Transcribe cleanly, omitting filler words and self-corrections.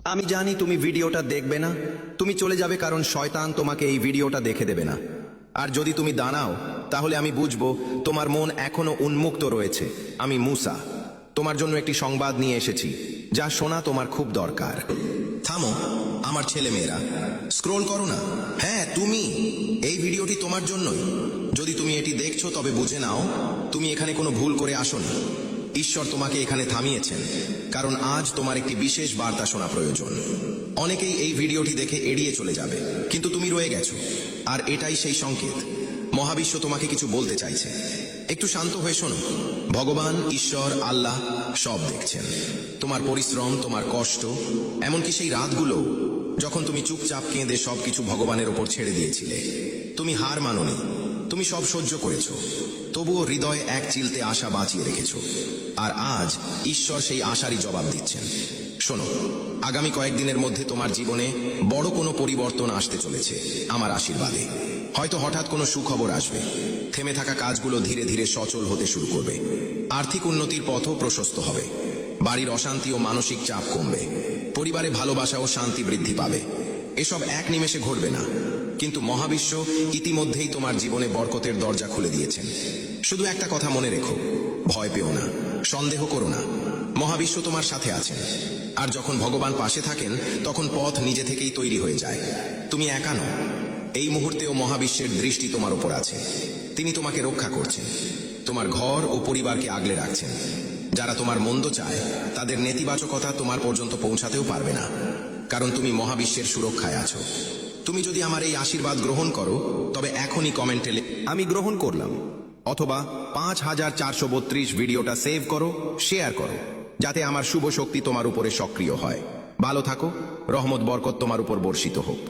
আমি জানি তুমি ভিডিওটা দেখবে না, তুমি চলে যাবে কারণ শয়তান তোমাকে এই ভিডিওটা দেখে দেবে না। আর যদি তুমি দাঁড়াও তাহলে আমি বুঝবো তোমার মন এখনো উন্মুক্ত রয়েছে। আমি মুসা, তোমার জন্য একটি সংবাদ নিয়ে এসেছি যা শোনা তোমার খুব দরকার। থামো আমার ছেলে মেয়েরা, স্ক্রোল করো না। হ্যাঁ তুমি, এই ভিডিওটি তোমার জন্যই। যদি তুমি এটি দেখছো তবে বুঝে নাও তুমি এখানে কোনো ভুল করে আসোনি। ঈশ্বর তোমাকে এখানে থামিয়েছেন কারণ আজ তোমার একটি বিশেষ বার্তা শোনা প্রয়োজন। অনেকেই এই ভিডিওটি দেখে এড়িয়ে চলে যাবে, কিন্তু তুমি রয়ে গেছো, আর এটাই সেই সংকেত। মহাবিশ্ব তোমাকে কিছু বলতে চাইছে। একটু শান্ত হয়ে শোনো। ভগবান, ঈশ্বর, আল্লাহ সব দেখছেন তোমার পরিশ্রম, তোমার কষ্ট, এমনকি সেই রাতগুলো যখন তুমি চুপচাপ কেঁদে সবকিছু ভগবানের ওপর ছেড়ে দিয়েছিলে। তুমি হার মানোনি, তুমি সব সহ্য করেছো, তবুও হৃদয়ে এক চিলতে আশা বাঁচিয়ে রেখেছো। আর আজ ঈশ্বর সেই আশারই জবাব দিচ্ছেন। শোনো, আগামী কয়েকদিনের মধ্যে তোমার জীবনে বড় কোনো পরিবর্তন আসতে চলেছে আমার আশীর্বাদে। হয়তো হঠাৎ কোনো সুখবর আসবে, থেমে থাকা কাজগুলো ধীরে ধীরে সচল হতে শুরু করবে, আর্থিক উন্নতির পথও প্রশস্ত হবে, বাড়ির অশান্তি ও মানসিক চাপ কমবে, পরিবারে ভালোবাসা ও শান্তি বৃদ্ধি পাবে। এসব এক নিমেষে ঘটবে না, কিন্তু মহাবিশ্ব ইতিমধ্যেই তোমার জীবনে বরকতের দরজা খুলে দিয়েছেন। শুধু একটা কথা মনে রেখো, ভয় পেও না, সন্দেহ করো না। মহাবিশ্ব তোমার সাথে আছেন, আর যখন ভগবান পাশে থাকেন তখন পথ নিজে থেকেই তৈরি হয়ে যায়। তুমি একা নও, এই মুহূর্তেও মহাবিশ্বের দৃষ্টি তোমার উপর আছে। তিনি তোমাকে রক্ষা করছেন, তোমার ঘর ও পরিবারকে আগলে রাখছেন। যারা তোমার মন্দ চায় তাদের নেতিবাচকতা তোমার পর্যন্ত পৌঁছাতেও পারবে না, কারণ তুমি মহাবিশ্বের সুরক্ষায় আছো। তুমি যদি আমার এই আশীর্বাদ গ্রহণ করো তবে এখনই কমেন্টে আমি গ্রহণ করলাম, অথবা 5432 ভিডিওটা সেভ করো, শেয়ার করো, যাতে আমার শুভ শক্তি তোমার উপরে সক্রিয় হয়। ভালো থাকো, রহমত বরকত তোমার উপর বর্ষিত হোক।